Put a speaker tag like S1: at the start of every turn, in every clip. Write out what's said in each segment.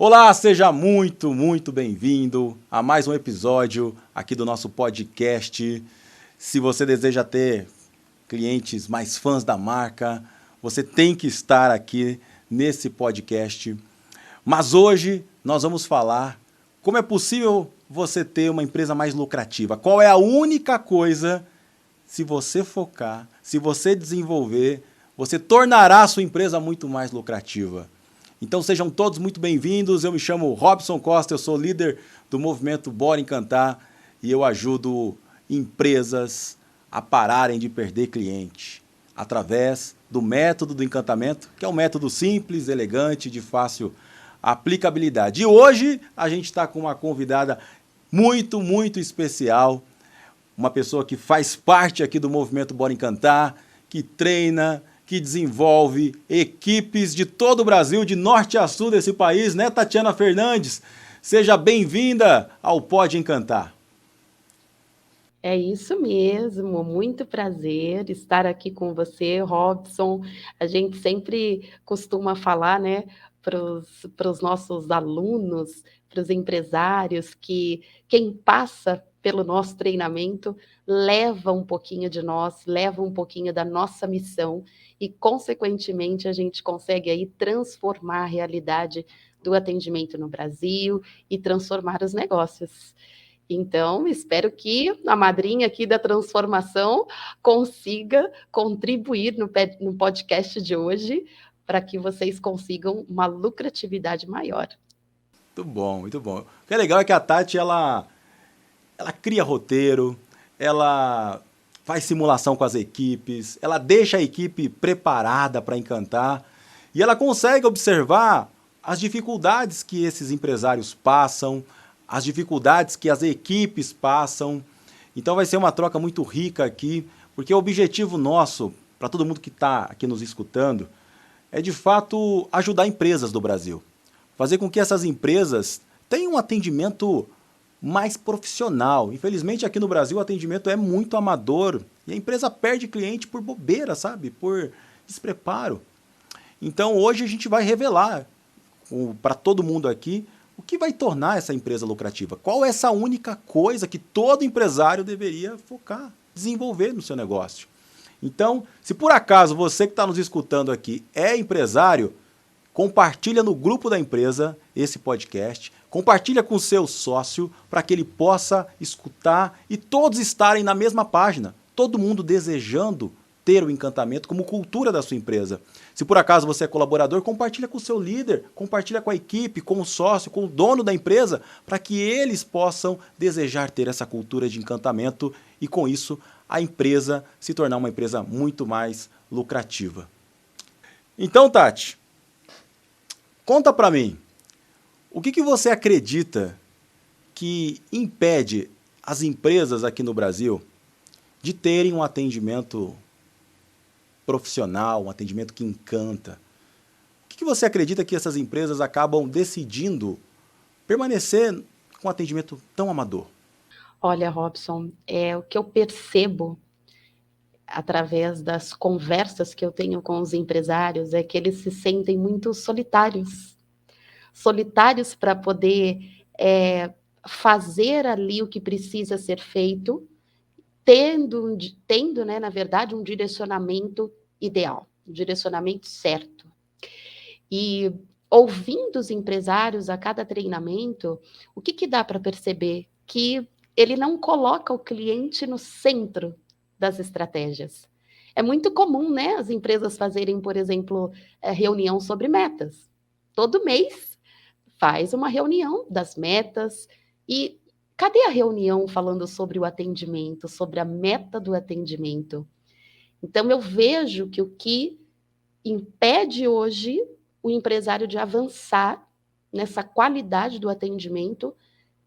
S1: Olá, seja muito bem-vindo a mais um episódio aqui do nosso podcast. Se você deseja ter clientes mais fãs da marca, você tem que estar aqui nesse podcast. Mas hoje nós vamos falar como é possível você ter uma empresa mais lucrativa. Qual é a única coisa, se você focar, se você desenvolver, você tornará a sua empresa muito mais lucrativa. Então sejam todos muito bem-vindos, eu me chamo Robson Costa, eu sou líder do movimento Bora Encantar e eu ajudo empresas a pararem de perder cliente através do método do encantamento, que é um método simples, elegante, de fácil aplicabilidade. E hoje a gente está com uma convidada muito especial, uma pessoa que faz parte aqui do movimento Bora Encantar, que treina, que desenvolve equipes de todo o Brasil, de norte a sul desse país, né, Tatiana Fernandes? Seja bem-vinda ao Pode Encantar.
S2: É isso mesmo, muito prazer estar aqui com você, Robson. A gente sempre costuma falar, né, para os nossos alunos, para os empresários, que quem passa pelo nosso treinamento leva um pouquinho de nós, leva um pouquinho da nossa missão e, consequentemente, a gente consegue aí transformar a realidade do atendimento no Brasil e transformar os negócios. Então, espero que a madrinha aqui da transformação consiga contribuir no podcast de hoje para que vocês consigam uma lucratividade maior.
S1: Muito bom, muito bom. O que é legal é que a Tati, ela cria roteiro, ela faz simulação com as equipes, ela deixa a equipe preparada para encantar e ela consegue observar as dificuldades que esses empresários passam, as dificuldades que as equipes passam. Então vai ser uma troca muito rica aqui, porque o objetivo nosso, para todo mundo que está aqui nos escutando, é de fato ajudar empresas do Brasil. Fazer com que essas empresas tenham um atendimento mais profissional. Infelizmente aqui no Brasil o atendimento é muito amador e a empresa perde cliente por bobeira, sabe? Por despreparo. Então hoje a gente vai revelar para todo mundo aqui o que vai tornar essa empresa lucrativa? Qual é essa única coisa que todo empresário deveria focar, desenvolver no seu negócio? Então, se por acaso você que está nos escutando aqui é empresário, compartilha no grupo da empresa esse podcast, compartilha com o seu sócio para que ele possa escutar e todos estarem na mesma página, todo mundo desejando ter o encantamento como cultura da sua empresa. Se por acaso você é colaborador, compartilha com o seu líder, compartilha com a equipe, com o sócio, com o dono da empresa, para que eles possam desejar ter essa cultura de encantamento e com isso a empresa se tornar uma empresa muito mais lucrativa. Então, Tati, conta para mim, o que você acredita que impede as empresas aqui no Brasil de terem um atendimento profissional, um atendimento que encanta? O que você acredita que essas empresas acabam decidindo permanecer com um atendimento tão amador?
S2: Olha, Robson, o que eu percebo através das conversas que eu tenho com os empresários é que eles se sentem muito solitários. Solitários para poder fazer ali o que precisa ser feito, tendo, né, na verdade, um direcionamento ideal, um direcionamento certo. E ouvindo os empresários a cada treinamento, o que dá para perceber? Que ele não coloca o cliente no centro das estratégias. É muito comum, né, as empresas fazerem, por exemplo, reunião sobre metas. Todo mês faz uma reunião das metas e cadê a reunião falando sobre o atendimento, sobre a meta do atendimento? Então, eu vejo que o que impede hoje o empresário de avançar nessa qualidade do atendimento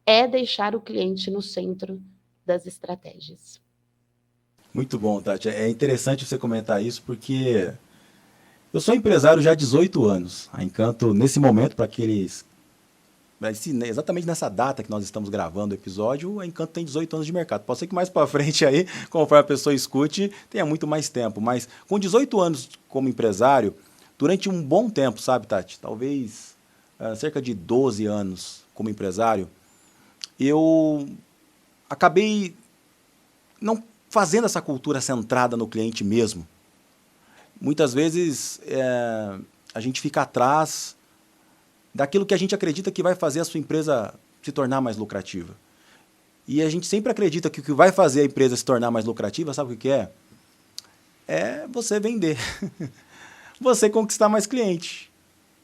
S2: é deixar o cliente no centro das estratégias.
S1: Muito bom, Tati. É interessante você comentar isso porque eu sou empresário já há 18 anos. A Encanto, nesse momento, para aqueles... Exatamente nessa data que nós estamos gravando o episódio, a Encanto tem 18 anos de mercado. Pode ser que mais para frente aí, conforme a pessoa escute, tenha muito mais tempo. Mas com 18 anos como empresário, durante um bom tempo, sabe, Tati? Talvez cerca de 12 anos como empresário, eu acabei não fazendo essa cultura centrada no cliente mesmo. Muitas vezes a gente fica atrás daquilo que a gente acredita que vai fazer a sua empresa se tornar mais lucrativa. E a gente sempre acredita que o que vai fazer a empresa se tornar mais lucrativa, sabe o que é? É você vender. Você conquistar mais cliente.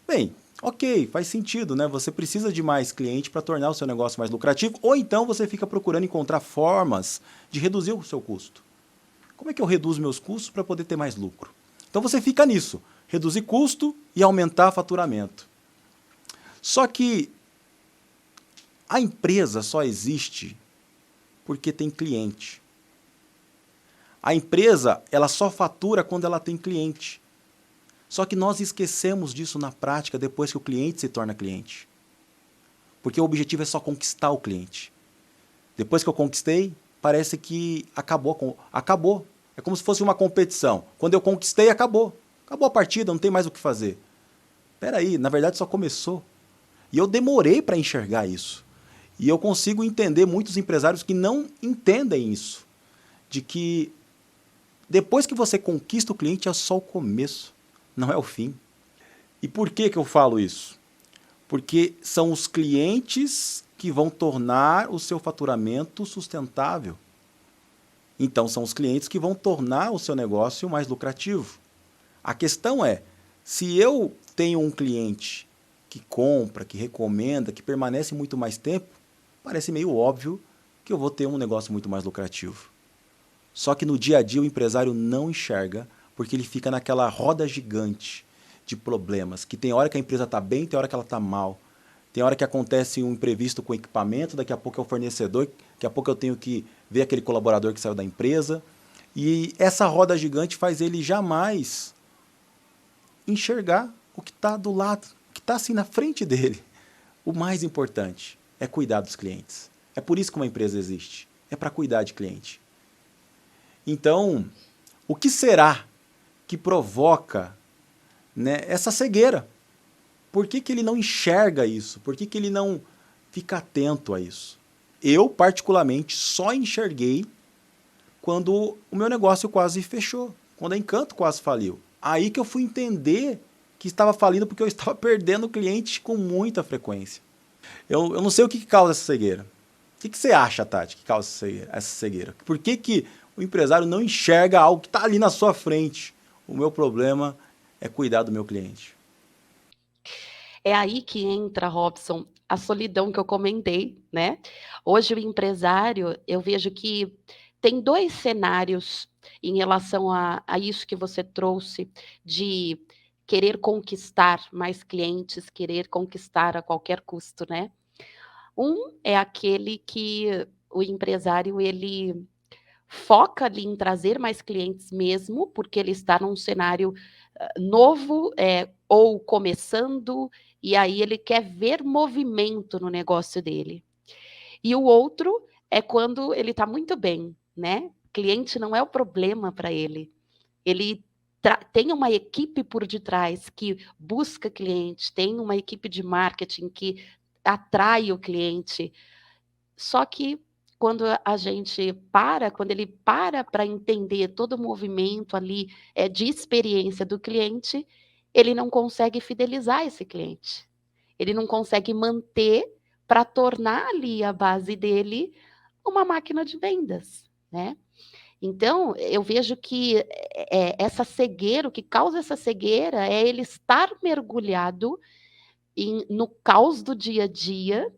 S1: Bem, ok, faz sentido, né? Você precisa de mais cliente para tornar o seu negócio mais lucrativo, ou então você fica procurando encontrar formas de reduzir o seu custo. Como é que eu reduzo meus custos para poder ter mais lucro? Então você fica nisso, reduzir custo e aumentar faturamento. Só que a empresa só existe porque tem cliente. A empresa, ela só fatura quando ela tem cliente. Só que nós esquecemos disso na prática depois que o cliente se torna cliente. Porque o objetivo é só conquistar o cliente. Depois que eu conquistei, parece que acabou. Acabou. É como se fosse uma competição. Quando eu conquistei, acabou. Acabou a partida, não tem mais o que fazer. Espera aí, na verdade só começou. E eu demorei para enxergar isso. E eu consigo entender muitos empresários que não entendem isso. De que depois que você conquista o cliente é só o começo, não é o fim. E por que eu falo isso? Porque são os clientes que vão tornar o seu faturamento sustentável. Então, são os clientes que vão tornar o seu negócio mais lucrativo. A questão é, se eu tenho um cliente que compra, que recomenda, que permanece muito mais tempo, parece meio óbvio que eu vou ter um negócio muito mais lucrativo. Só que no dia a dia o empresário não enxerga, porque ele fica naquela roda gigante de problemas, que tem hora que a empresa está bem, tem hora que ela está mal. Tem hora que acontece um imprevisto com o equipamento, daqui a pouco é o fornecedor, daqui a pouco eu tenho que ver aquele colaborador que saiu da empresa. E essa roda gigante faz ele jamais enxergar o que está do lado, o que está assim na frente dele. O mais importante é cuidar dos clientes. É por isso que uma empresa existe. É para cuidar de cliente. Então, o que será que provoca, né, essa cegueira? Por que ele não enxerga isso? Por que ele não fica atento a isso? Eu, particularmente, só enxerguei quando o meu negócio quase fechou, quando a Encanto quase faliu. Aí que eu fui entender que estava falindo porque eu estava perdendo cliente com muita frequência. Eu não sei o que causa essa cegueira. O que você acha, Tati, que causa essa cegueira? Por que o empresário não enxerga algo que está ali na sua frente? O meu problema é cuidar do meu cliente.
S2: É aí que entra, Robson, a solidão que eu comentei, né? Hoje o empresário, eu vejo que tem dois cenários em relação a isso que você trouxe, de querer conquistar mais clientes, querer conquistar a qualquer custo, né? Um é aquele que o empresário, ele foca ali em trazer mais clientes mesmo, porque ele está num cenário novo, ou começando, e aí ele quer ver movimento no negócio dele. E o outro é quando ele está muito bem, né? Cliente não é o problema para ele. Ele tem uma equipe por detrás que busca cliente, tem uma equipe de marketing que atrai o cliente. Só que quando quando ele para entender todo o movimento ali de experiência do cliente, ele não consegue fidelizar esse cliente. Ele não consegue manter para tornar ali a base dele uma máquina de vendas, né? Então, eu vejo que essa cegueira, o que causa essa cegueira é ele estar mergulhado no caos do dia a dia,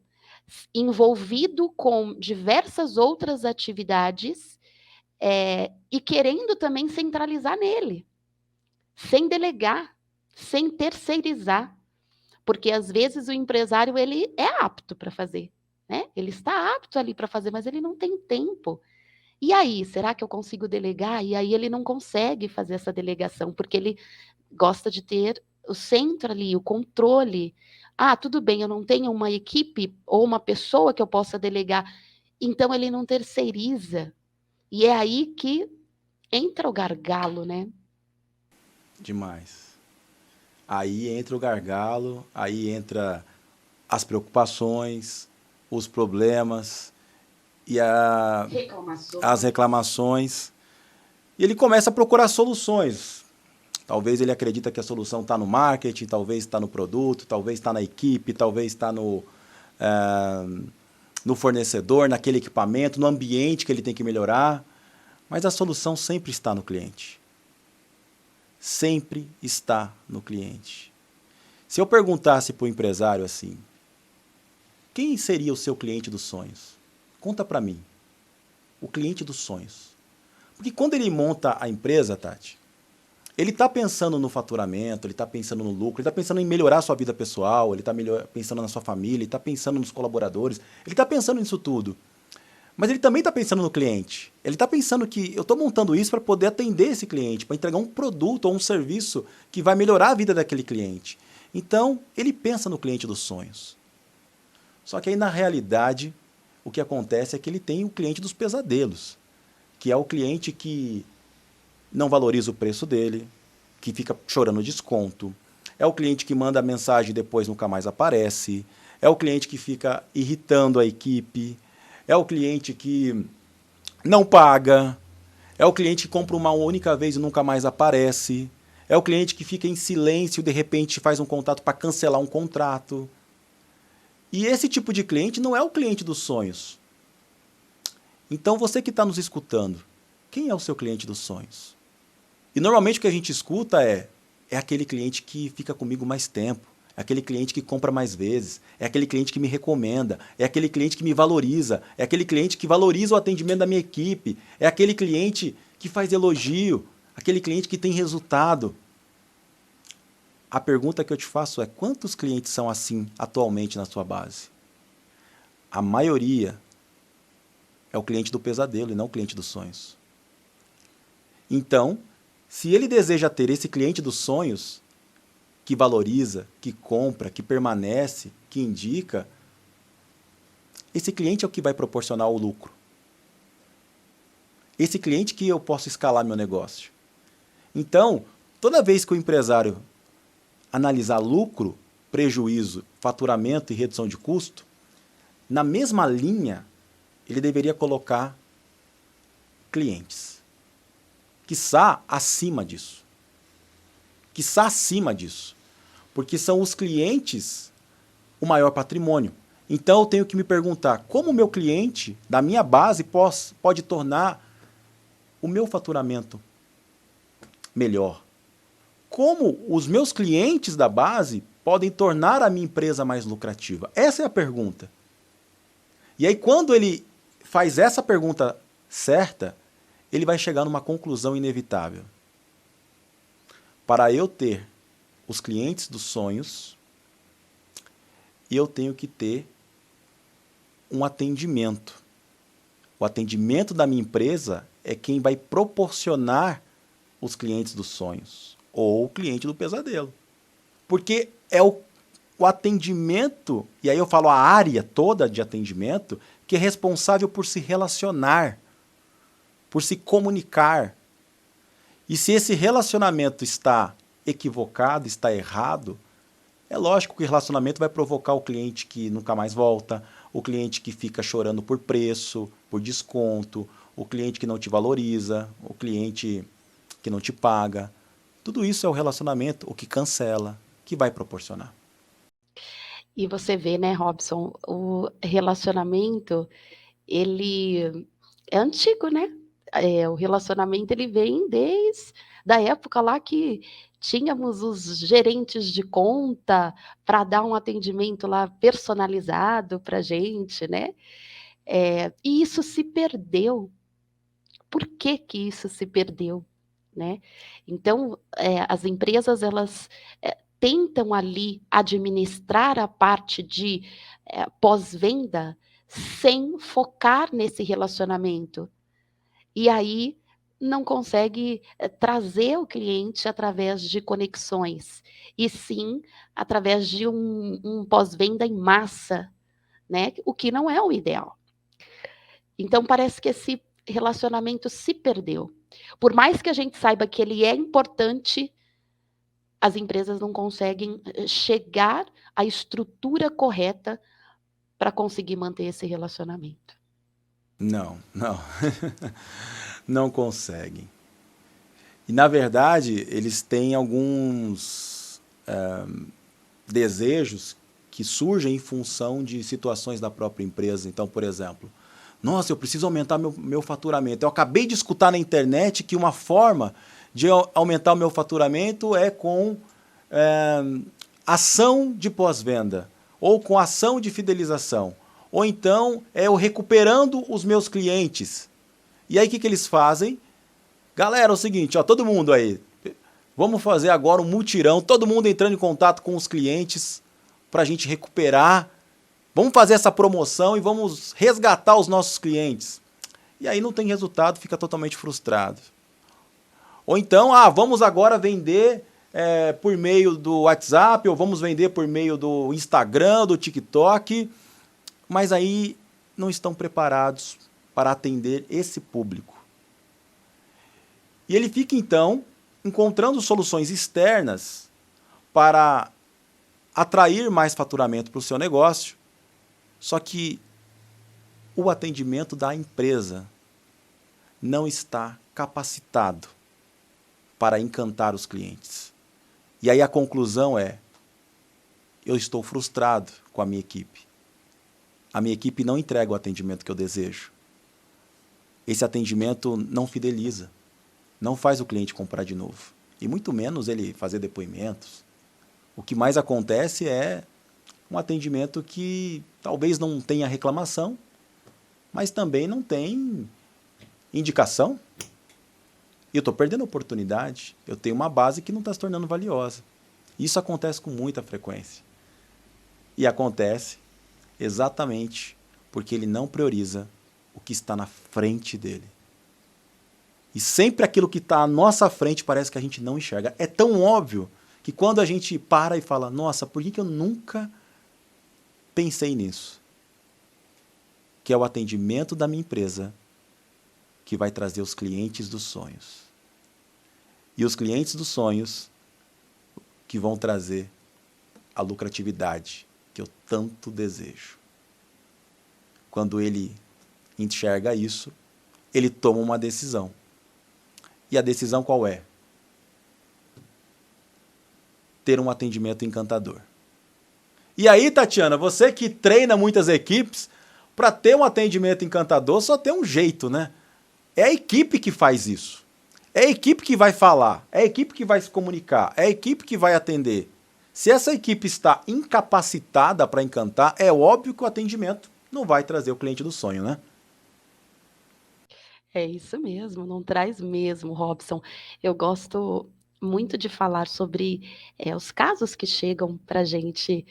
S2: envolvido com diversas outras atividades, e querendo também centralizar nele, sem delegar, sem terceirizar, porque às vezes o empresário ele é apto para fazer, né? Ele está apto ali para fazer, mas ele não tem tempo. E aí, será que eu consigo delegar? E aí ele não consegue fazer essa delegação, porque ele gosta de ter o centro ali, o controle. Ah, tudo bem, eu não tenho uma equipe ou uma pessoa que eu possa delegar, então ele não terceiriza. E é aí que entra o gargalo, né?
S1: Demais. Aí entra o gargalo, aí entra as preocupações, os problemas e as reclamações. E ele começa a procurar soluções. Talvez ele acredita que a solução está no marketing, talvez está no produto, talvez está na equipe, talvez está no fornecedor, naquele equipamento, no ambiente que ele tem que melhorar. Mas a solução sempre está no cliente. Sempre está no cliente. Se eu perguntasse para o empresário assim, quem seria o seu cliente dos sonhos? Conta para mim. O cliente dos sonhos. Porque quando ele monta a empresa, Tati, ele está pensando no faturamento, ele está pensando no lucro, ele está pensando em melhorar a sua vida pessoal, ele está pensando na sua família, ele está pensando nos colaboradores, ele está pensando nisso tudo. Mas ele também está pensando no cliente. Ele está pensando que eu estou montando isso para poder atender esse cliente, para entregar um produto ou um serviço que vai melhorar a vida daquele cliente. Então, ele pensa no cliente dos sonhos. Só que aí, na realidade, o que acontece é que ele tem o cliente dos pesadelos, que é o cliente que não valoriza o preço dele, que fica chorando desconto, é o cliente que manda mensagem e depois nunca mais aparece, é o cliente que fica irritando a equipe, é o cliente que não paga, é o cliente que compra uma única vez e nunca mais aparece, é o cliente que fica em silêncio e de repente faz um contato para cancelar um contrato. E esse tipo de cliente não é o cliente dos sonhos. Então você que está nos escutando, quem é o seu cliente dos sonhos? E normalmente o que a gente escuta é aquele cliente que fica comigo mais tempo, é aquele cliente que compra mais vezes, é aquele cliente que me recomenda, é aquele cliente que me valoriza, é aquele cliente que valoriza o atendimento da minha equipe, é aquele cliente que faz elogio, aquele cliente que tem resultado. A pergunta que eu te faço é, quantos clientes são assim atualmente na sua base? A maioria é o cliente do pesadelo e não o cliente dos sonhos. Então, se ele deseja ter esse cliente dos sonhos, que valoriza, que compra, que permanece, que indica, esse cliente é o que vai proporcionar o lucro. Esse cliente que eu posso escalar meu negócio. Então, toda vez que o empresário analisar lucro, prejuízo, faturamento e redução de custo, na mesma linha, ele deveria colocar clientes. Quiçá acima disso. Quiçá acima disso. Porque são os clientes o maior patrimônio. Então eu tenho que me perguntar como o meu cliente, da minha base, pode tornar o meu faturamento melhor. Como os meus clientes da base podem tornar a minha empresa mais lucrativa? Essa é a pergunta. E aí, quando ele faz essa pergunta certa, ele vai chegar numa conclusão inevitável. Para eu ter os clientes dos sonhos, eu tenho que ter um atendimento. O atendimento da minha empresa é quem vai proporcionar os clientes dos sonhos, ou o cliente do pesadelo. Porque é o atendimento, e aí eu falo a área toda de atendimento, que é responsável por se relacionar, por se comunicar. E se esse relacionamento está equivocado, está errado, é lógico que o relacionamento vai provocar o cliente que nunca mais volta, o cliente que fica chorando por preço, por desconto, o cliente que não te valoriza, o cliente que não te paga. Tudo isso é o relacionamento, o que cancela, que vai proporcionar.
S2: E você vê, né, Robson, o relacionamento, ele é antigo, né? O relacionamento, ele vem desde da época lá que tínhamos os gerentes de conta para dar um atendimento lá personalizado para gente, né? E isso se perdeu. Por que que isso se perdeu, né? Então, as empresas, elas tentam ali administrar a parte de pós-venda sem focar nesse relacionamento. E aí não consegue trazer o cliente através de conexões, e sim através de um pós-venda em massa, né? O que não é o ideal. Então parece que esse relacionamento se perdeu. Por mais que a gente saiba que ele é importante, as empresas não conseguem chegar à estrutura correta para conseguir manter esse relacionamento.
S1: Não, não. Não conseguem. E, na verdade, eles têm alguns desejos que surgem em função de situações da própria empresa. Então, por exemplo, nossa, eu preciso aumentar meu faturamento. Eu acabei de escutar na internet que uma forma de aumentar o meu faturamento é com ação de pós-venda, ou com ação de fidelização, ou então é eu recuperando os meus clientes. E aí o que eles fazem? Galera, é o seguinte, ó, todo mundo aí, vamos fazer agora um mutirão, todo mundo entrando em contato com os clientes para a gente recuperar. Vamos fazer essa promoção e vamos resgatar os nossos clientes. E aí não tem resultado, fica totalmente frustrado. Ou então, vamos agora vender por meio do WhatsApp, ou vamos vender por meio do Instagram, do TikTok, mas aí não estão preparados para atender esse público. E ele fica, então, encontrando soluções externas para atrair mais faturamento para o seu negócio, só que o atendimento da empresa não está capacitado para encantar os clientes. E aí a conclusão é, eu estou frustrado com a minha equipe. A minha equipe não entrega o atendimento que eu desejo. Esse atendimento não fideliza, não faz o cliente comprar de novo. E muito menos ele fazer depoimentos. O que mais acontece é um atendimento que talvez não tenha reclamação, mas também não tem indicação. E eu estou perdendo a oportunidade. Eu tenho uma base que não está se tornando valiosa. Isso acontece com muita frequência. E acontece exatamente porque ele não prioriza o que está na frente dele. E sempre aquilo que está à nossa frente parece que a gente não enxerga. É tão óbvio que quando a gente para e fala, nossa, por que eu nunca pensei nisso? Que é o atendimento da minha empresa que vai trazer os clientes dos sonhos. E os clientes dos sonhos que vão trazer a lucratividade que eu tanto desejo. Quando ele enxerga isso, ele toma uma decisão. E a decisão qual é? Ter um atendimento encantador. E aí, Tatiana, você que treina muitas equipes, para ter um atendimento encantador só tem um jeito, né? É a equipe que faz isso. É a equipe que vai falar, é a equipe que vai se comunicar, é a equipe que vai atender. Se essa equipe está incapacitada para encantar, é óbvio que o atendimento não vai trazer o cliente do sonho, né?
S2: É isso mesmo, não traz mesmo, Robson. Eu gosto muito de falar sobre os casos que chegam para a gente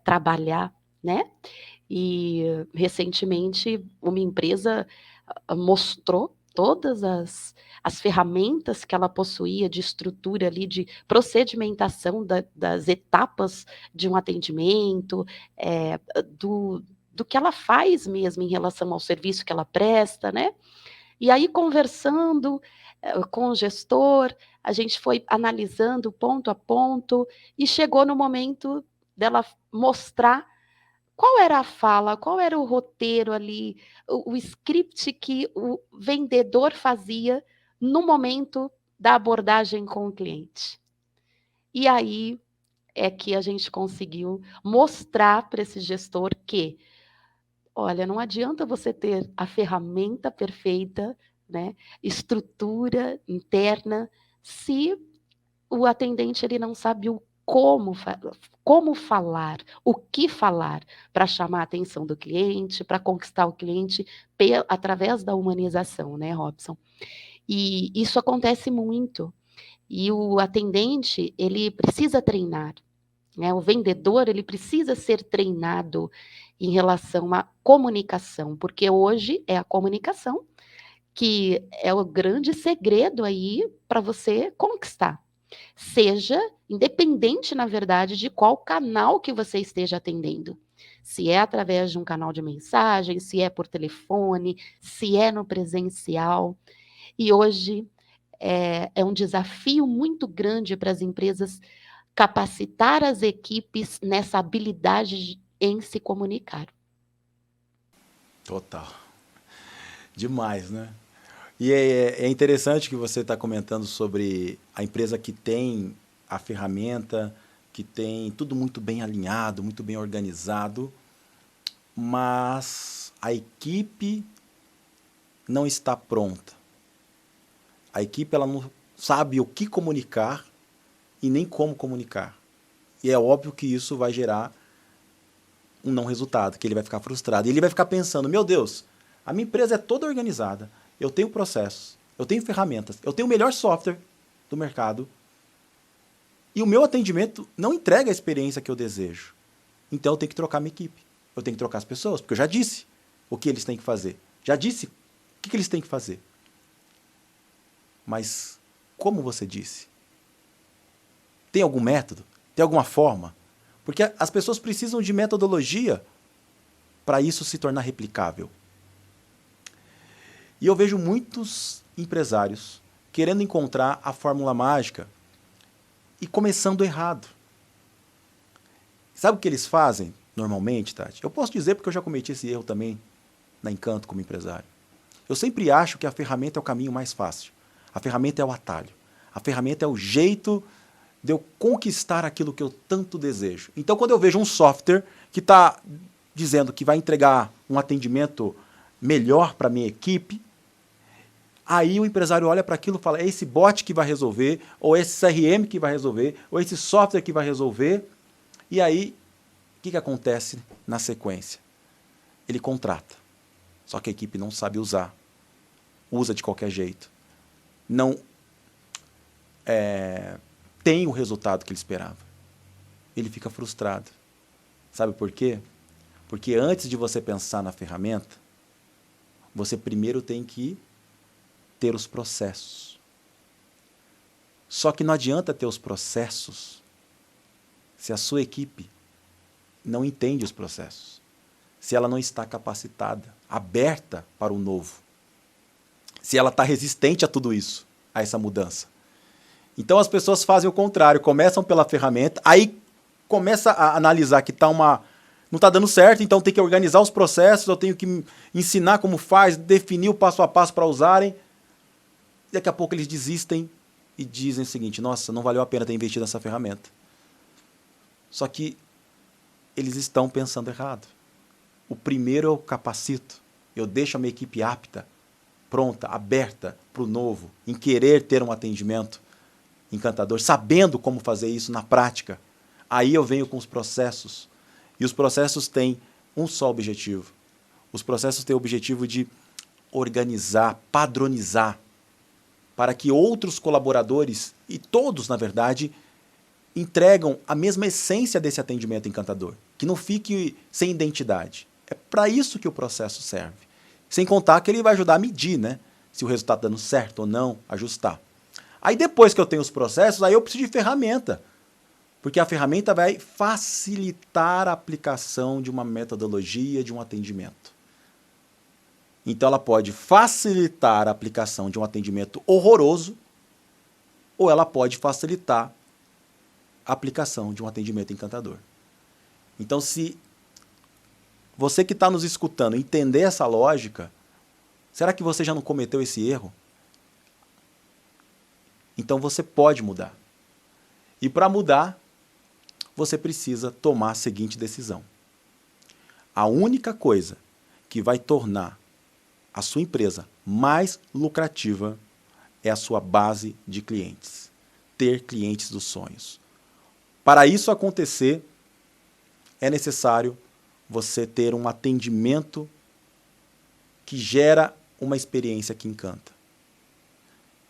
S2: trabalhar, né? E recentemente uma empresa mostrou todas as ferramentas que ela possuía de estrutura ali, de procedimentação das etapas de um atendimento, do que ela faz mesmo em relação ao serviço que ela presta, né? E aí, conversando com o gestor, a gente foi analisando ponto a ponto e chegou no momento dela mostrar qual era a fala, qual era o roteiro ali, o script que o vendedor fazia no momento da abordagem com o cliente. E aí é que a gente conseguiu mostrar para esse gestor que, olha, não adianta você ter a ferramenta perfeita, né, estrutura interna, se o atendente ele não sabe o como falar, o que falar para chamar a atenção do cliente, para conquistar o cliente através da humanização, né, Robson? E isso acontece muito. E o atendente, ele precisa treinar, né? O vendedor, ele precisa ser treinado em relação à comunicação, porque hoje é a comunicação que é o grande segredo aí para você conquistar. Seja independente, na verdade, de qual canal que você esteja atendendo. Se é através de um canal de mensagem, se é por telefone, se é no presencial. E hoje é um desafio muito grande para as empresas capacitar as equipes nessa habilidade em se comunicar.
S1: Total. Demais, né? E é interessante que você está comentando sobre a empresa que tem a ferramenta, que tem tudo muito bem alinhado, muito bem organizado, mas a equipe não está pronta. A equipe ela não sabe o que comunicar e nem como comunicar. E é óbvio que isso vai gerar um não resultado, que ele vai ficar frustrado. E ele vai ficar pensando, meu Deus, a minha empresa é toda organizada, eu tenho processos, eu tenho ferramentas, eu tenho o melhor software do mercado e o meu atendimento não entrega a experiência que eu desejo. Então eu tenho que trocar minha equipe, eu tenho que trocar as pessoas, porque eu já disse o que eles têm que fazer, já disse o que eles têm que fazer. Mas como você disse? Tem algum método? Tem alguma forma? Porque as pessoas precisam de metodologia para isso se tornar replicável. E eu vejo muitos empresários querendo encontrar a fórmula mágica e começando errado. Sabe o que eles fazem normalmente, Tati? Eu posso dizer porque eu já cometi esse erro também na Encanto como empresário. Eu sempre acho que a ferramenta é o caminho mais fácil. A ferramenta é o atalho. A ferramenta é o jeito de eu conquistar aquilo que eu tanto desejo. Então, quando eu vejo um software que está dizendo que vai entregar um atendimento melhor para a minha equipe, aí o empresário olha para aquilo e fala, é esse bot que vai resolver, ou esse CRM que vai resolver, ou esse software que vai resolver. E aí, o que acontece na sequência? Ele contrata. Só que a equipe não sabe usar. Usa de qualquer jeito. Não tem o resultado que ele esperava. Ele fica frustrado. Sabe por quê? Porque antes de você pensar na ferramenta, você primeiro tem que ter os processos. Só que não adianta ter os processos se a sua equipe não entende os processos, se ela não está capacitada, aberta para o novo, se ela está resistente a tudo isso, a essa mudança. Então as pessoas fazem o contrário, começam pela ferramenta, aí começa a analisar que não está dando certo, então tem que organizar os processos, eu tenho que ensinar como faz, definir o passo a passo para usarem. Daqui a pouco eles desistem e dizem o seguinte, nossa, não valeu a pena ter investido nessa ferramenta. Só que eles estão pensando errado. O primeiro eu capacito, eu deixo a minha equipe apta, pronta, aberta para o novo, em querer ter um atendimento encantador, sabendo como fazer isso na prática. Aí eu venho com os processos. E os processos têm um só objetivo. Os processos têm o objetivo de organizar, padronizar, para que outros colaboradores, e todos, na verdade, entregam a mesma essência desse atendimento encantador, que não fique sem identidade. É para isso que o processo serve. Sem contar que ele vai ajudar a medir, né? Se o resultado está dando certo ou não, ajustar. Aí depois que eu tenho os processos, aí eu preciso de ferramenta. Porque a ferramenta vai facilitar a aplicação de uma metodologia, de um atendimento. Então ela pode facilitar a aplicação de um atendimento horroroso, ou ela pode facilitar a aplicação de um atendimento encantador. Então, se você que está nos escutando entender essa lógica, será que você já não cometeu esse erro? Então você pode mudar. E para mudar, você precisa tomar a seguinte decisão. A única coisa que vai tornar a sua empresa mais lucrativa é a sua base de clientes. Ter clientes dos sonhos. Para isso acontecer, é necessário você ter um atendimento que gera uma experiência que encanta.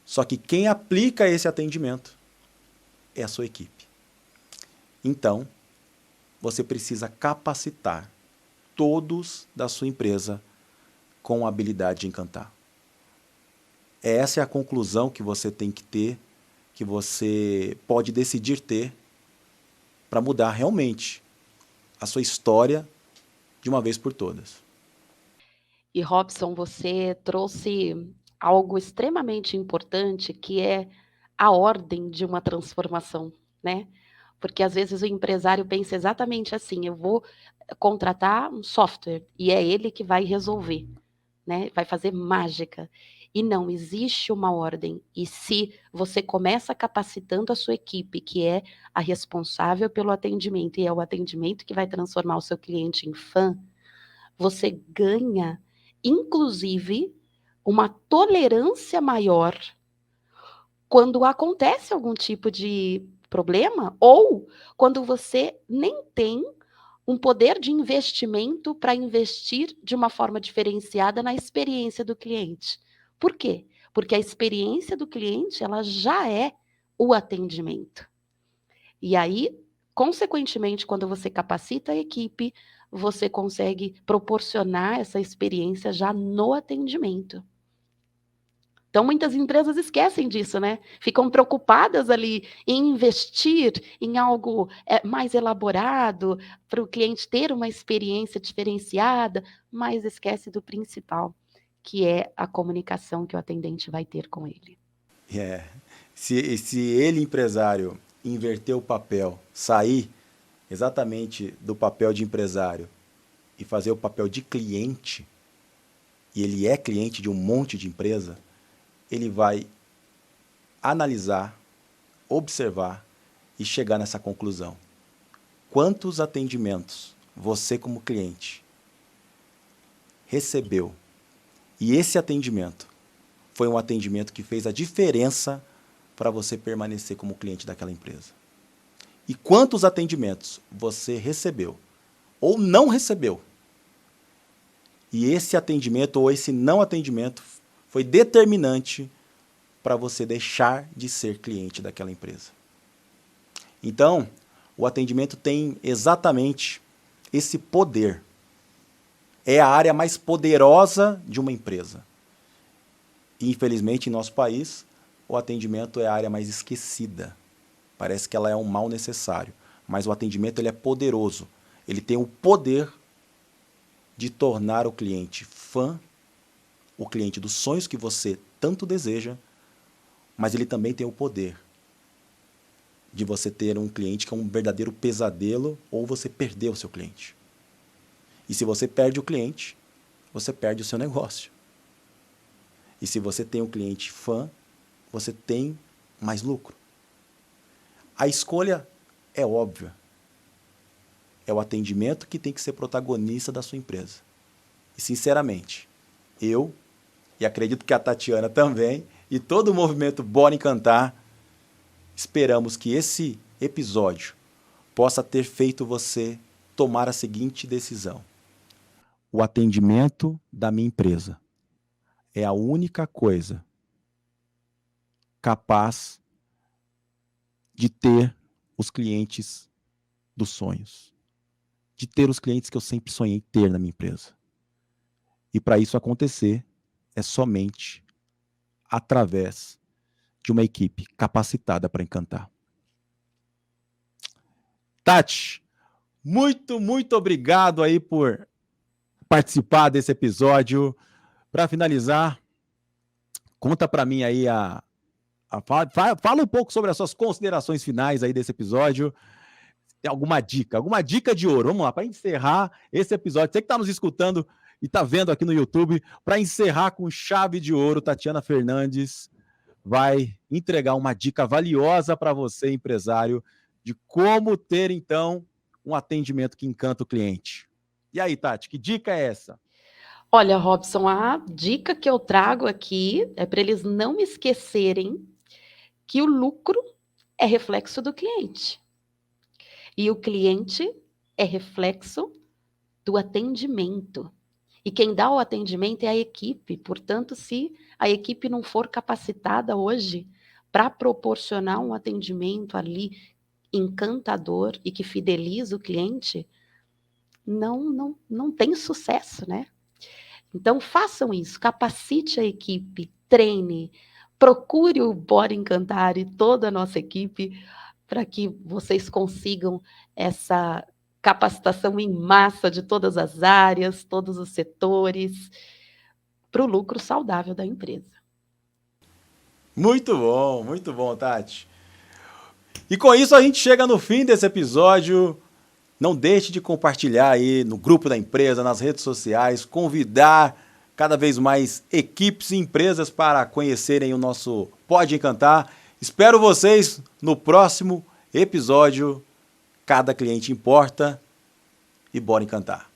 S1: Só que quem aplica esse atendimento é a sua equipe. Então, você precisa capacitar todos da sua empresa com a habilidade de encantar. Essa é a conclusão que você tem que ter, que você pode decidir ter para mudar realmente a sua história de uma vez por todas.
S2: E Robson, você trouxe algo extremamente importante, que é a ordem de uma transformação, né? Porque às vezes o empresário pensa exatamente assim: eu vou contratar um software e é ele que vai resolver, né? Vai fazer mágica. E não, existe uma ordem. E se você começa capacitando a sua equipe, que é a responsável pelo atendimento, e é o atendimento que vai transformar o seu cliente em fã, você ganha, inclusive, uma tolerância maior quando acontece algum tipo de problema ou quando você nem tem um poder de investimento para investir de uma forma diferenciada na experiência do cliente. Por quê? Porque a experiência do cliente, ela já é o atendimento. E aí, consequentemente, quando você capacita a equipe, você consegue proporcionar essa experiência já no atendimento. Então, muitas empresas esquecem disso, né? Ficam preocupadas ali em investir em algo mais elaborado, para o cliente ter uma experiência diferenciada, mas esquece do principal, que é a comunicação que o atendente vai ter com ele.
S1: É. Se ele, empresário, inverter o papel, sair exatamente do papel de empresário e fazer o papel de cliente, e ele é cliente de um monte de empresa, ele vai analisar, observar e chegar nessa conclusão. Quantos atendimentos você, como cliente, recebeu e esse atendimento foi um atendimento que fez a diferença para você permanecer como cliente daquela empresa? E quantos atendimentos você recebeu ou não recebeu? E esse atendimento ou esse não atendimento foi determinante para você deixar de ser cliente daquela empresa. Então, o atendimento tem exatamente esse poder. É a área mais poderosa de uma empresa. E, infelizmente, em nosso país, o atendimento é a área mais esquecida. Parece que ela é um mal necessário. Mas o atendimento ele é poderoso. Ele tem o poder de tornar o cliente fã, o cliente dos sonhos que você tanto deseja, mas ele também tem o poder de você ter um cliente que é um verdadeiro pesadelo ou você perder o seu cliente. E se você perde o cliente, você perde o seu negócio. E se você tem um cliente fã, você tem mais lucro. A escolha é óbvia. É o atendimento que tem que ser protagonista da sua empresa. E, sinceramente, eu, e acredito que a Tatiana também, e todo o movimento Bora Encantar, esperamos que esse episódio possa ter feito você tomar a seguinte decisão. O atendimento da minha empresa é a única coisa capaz de ter os clientes dos sonhos, de ter os clientes que eu sempre sonhei ter na minha empresa. E para isso acontecer, é somente através de uma equipe capacitada para encantar. Tati, muito obrigado aí por participar desse episódio. Para finalizar, conta para mim aí fala um pouco sobre as suas considerações finais aí desse episódio. Tem alguma dica de ouro? Vamos lá, para encerrar esse episódio. Você que está nos escutando e está vendo aqui no YouTube, para encerrar com chave de ouro, Tatiana Fernandes vai entregar uma dica valiosa para você, empresário, de como ter, então, um atendimento que encanta o cliente. E aí, Tati, que dica é essa?
S2: Olha, Robson, a dica que eu trago aqui é para eles não esquecerem que o lucro é reflexo do cliente. E o cliente é reflexo do atendimento. E quem dá o atendimento é a equipe. Portanto, se a equipe não for capacitada hoje para proporcionar um atendimento ali encantador e que fideliza o cliente, não tem sucesso, né? Então, façam isso, capacite a equipe, treine, procure o Bora Encantar e toda a nossa equipe para que vocês consigam essa capacitação em massa de todas as áreas, todos os setores, para o lucro saudável da empresa.
S1: Muito bom, Tati. E com isso a gente chega no fim desse episódio. Não deixe de compartilhar aí no grupo da empresa, nas redes sociais, convidar cada vez mais equipes e empresas para conhecerem o nosso Pode Encantar. Espero vocês no próximo episódio. Cada cliente importa e bora encantar.